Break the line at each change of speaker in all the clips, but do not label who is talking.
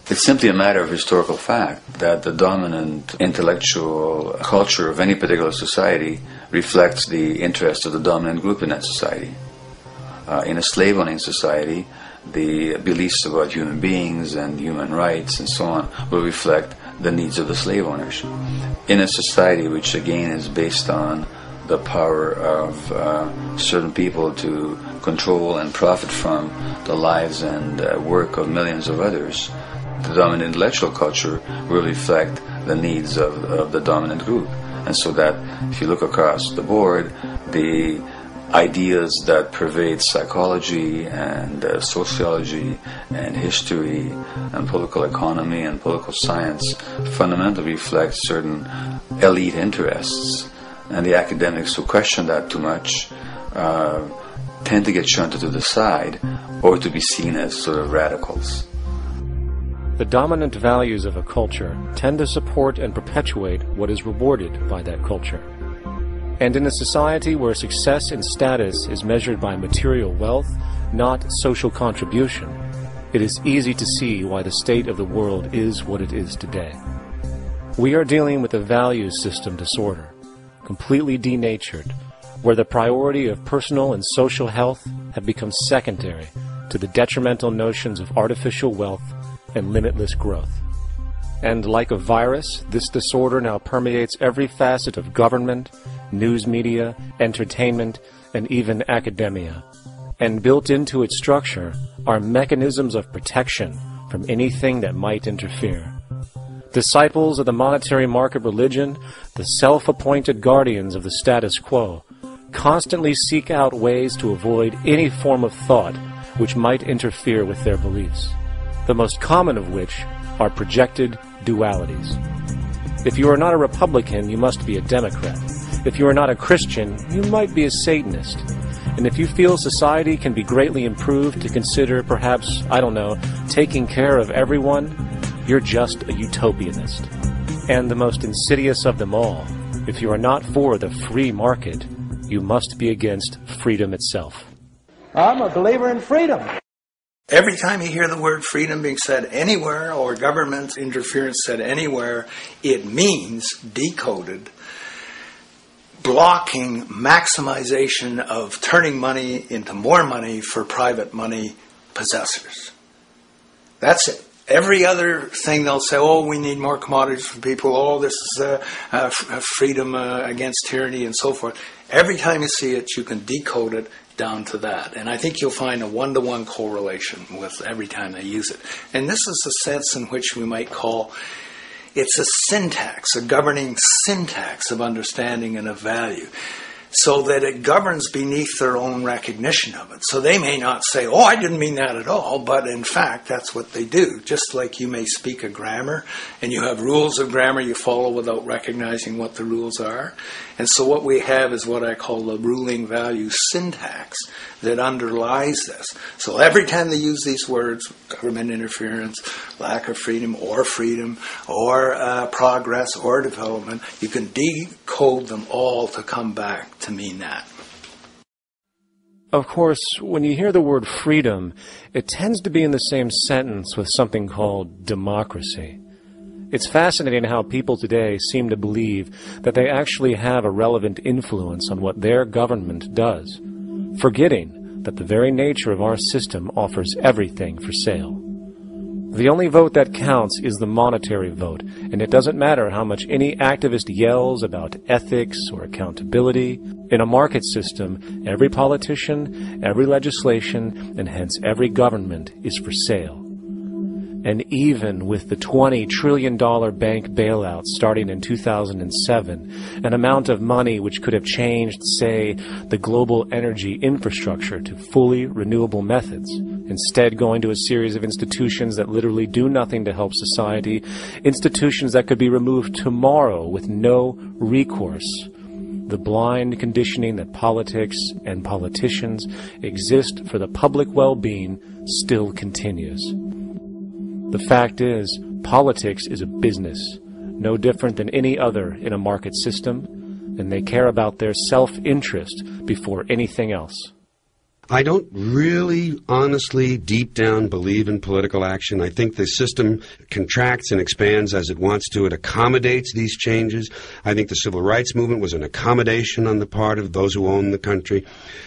It's simply a matter of historical fact that the dominant intellectual culture of any particular society reflects the interest of the dominant group in that society. In a slave-owning society, the beliefs about human beings and human rights and so on will reflect the needs of the slave owners. In a society which again is based on the power of certain people to control and profit from the lives and work of millions of others, the dominant intellectual culture will reflect the needs of the dominant group. And so that if you look across the board, the ideas that pervade psychology and sociology and history and political economy and political science fundamentally reflect certain elite interests. And the academics who question that too much tend to get shunted to the side or to be seen as sort of radicals.
The dominant values of a culture tend to support and perpetuate what is rewarded by that culture. And in a society where success and status is measured by material wealth, not social contribution, it is easy to see why the state of the world is what it is today. We are dealing with a values system disorder, completely denatured, where the priority of personal and social health have become secondary to the detrimental notions of artificial wealth and limitless growth. And like a virus, this disorder now permeates every facet of government, news media, entertainment, and even academia. And built into its structure are mechanisms of protection from anything that might interfere. Disciples of the monetary market religion, the self-appointed guardians of the status quo, constantly seek out ways to avoid any form of thought which might interfere with their beliefs, the most common of which are projected dualities. If you are not a Republican, you must be a Democrat. If you are not a Christian, you might be a Satanist. And if you feel society can be greatly improved to consider perhaps, taking care of everyone, you're just a utopianist. And the most insidious of them all, if you are not for the free market, you must be against freedom itself.
I'm a believer in freedom.
Every time you hear the word freedom being said anywhere or government interference said anywhere, it means, decoded, blocking maximization of turning money into more money for private money possessors. That's it. Every other thing they'll say, we need more commodities for people, this is freedom against tyranny and so forth. Every time you see it, you can decode it down to that. And I think you'll find a one-to-one correlation with every time they use it. And this is the sense in which we might call it's a syntax, a governing syntax of understanding and of value, so that it governs beneath their own recognition of it. So they may not say, I didn't mean that at all, but in fact, that's what they do. Just like you may speak a grammar, and you have rules of grammar you follow without recognizing what the rules are. And so what we have is what I call the ruling value syntax that underlies this. So every time they use these words, government interference, lack of freedom, or progress, or development, you can decode them all to come back to mean that.
Of course, when you hear the word freedom, it tends to be in the same sentence with something called democracy. It's fascinating how people today seem to believe that they actually have a relevant influence on what their government does, forgetting that the very nature of our system offers everything for sale. The only vote that counts is the monetary vote, and it doesn't matter how much any activist yells about ethics or accountability. In a market system, every politician, every legislation, and hence every government is for sale. And even with the $20 trillion bank bailout starting in 2007, an amount of money which could have changed, say, the global energy infrastructure to fully renewable methods, instead going to a series of institutions that literally do nothing to help society, institutions that could be removed tomorrow with no recourse. The blind conditioning that politics and politicians exist for the public well-being still continues. The fact is, politics is a business, no different than any other in a market system, and they care about their self-interest before anything else.
I don't really, honestly, deep down believe in political action. I think the system contracts and expands as it wants to. It accommodates these changes. I think the civil rights movement was an accommodation on the part of those who own the country.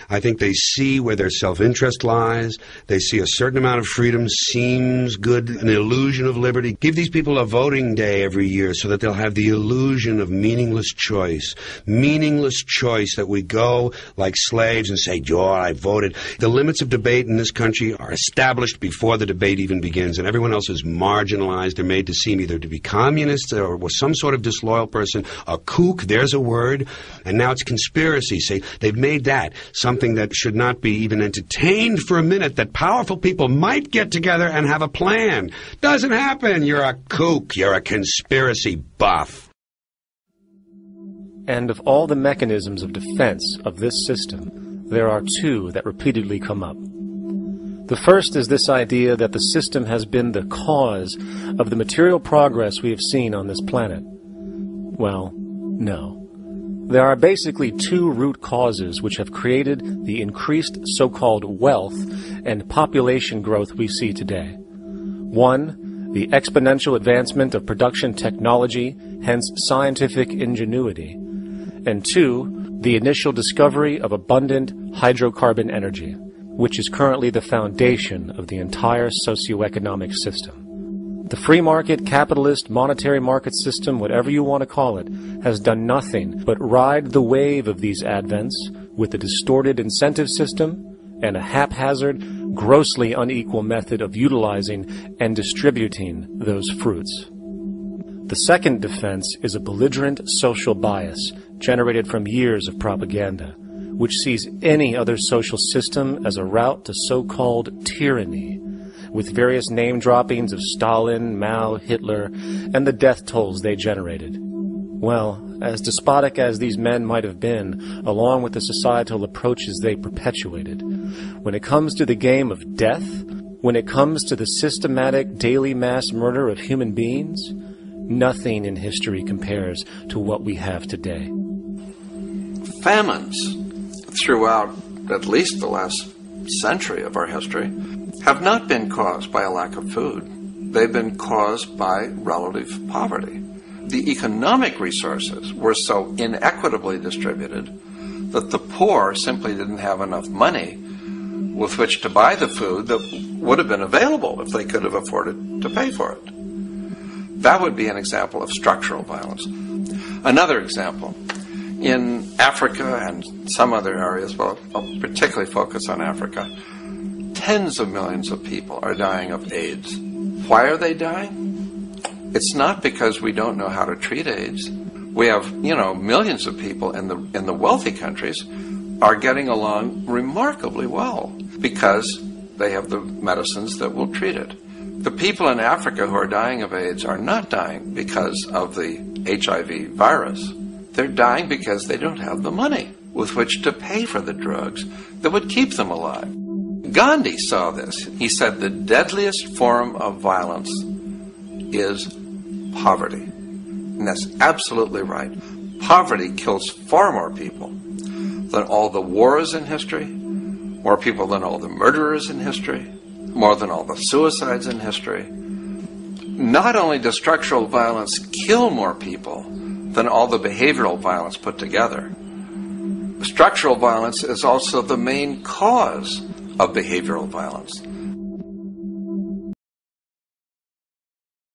I think they see where their self-interest lies. They see a certain amount of freedom seems good, an illusion of liberty. Give these people a voting day every year so that they'll have the illusion of meaningless choice. Meaningless choice that we go like slaves and say, "Joe, I voted." The limits of debate in this country are established before the debate even begins, and everyone else is marginalized. They're made to seem either to be communists or was some sort of disloyal person, a kook, there's a word, and now it's conspiracy. Say, they've made that something that should not be even entertained for a minute, that powerful people might get together and have a plan. Doesn't happen. You're a kook. You're a conspiracy buff.
And of all the mechanisms of defense of this system, there are two that repeatedly come up. The first is this idea that the system has been the cause of the material progress we have seen on this planet. Well, no. There are basically two root causes which have created the increased so-called wealth and population growth we see today. One, the exponential advancement of production technology, hence scientific ingenuity. And two, the initial discovery of abundant hydrocarbon energy, which is currently the foundation of the entire socioeconomic system. The free market, capitalist, monetary market system, whatever you want to call it, has done nothing but ride the wave of these advents with a distorted incentive system and a haphazard, grossly unequal method of utilizing and distributing those fruits. The second defense is a belligerent social bias generated from years of propaganda, which sees any other social system as a route to so-called tyranny, with various name-droppings of Stalin, Mao, Hitler, and the death tolls they generated. Well, as despotic as these men might have been, along with the societal approaches they perpetuated, when it comes to the game of death, when it comes to the systematic daily mass murder of human beings, nothing in history compares to what we have today.
Famines throughout at least the last century of our history have not been caused by a lack of food. They've been caused by relative poverty. The economic resources were so inequitably distributed that the poor simply didn't have enough money with which to buy the food that would have been available if they could have afforded to pay for it. That would be an example of structural violence. Another example, in Africa and some other areas, but I'll particularly focus on Africa, tens of millions of people are dying of AIDS. Why are they dying? It's not because we don't know how to treat AIDS. We have, millions of people in the wealthy countries are getting along remarkably well because they have the medicines that will treat it. The people in Africa who are dying of AIDS are not dying because of the HIV virus. They're dying because they don't have the money with which to pay for the drugs that would keep them alive. Gandhi saw this. He said the deadliest form of violence is poverty. And that's absolutely right. Poverty kills far more people than all the wars in history, more people than all the murderers in history, more than all the suicides in history. Not only does structural violence kill more people than all the behavioral violence put together, structural violence is also the main cause of behavioral violence.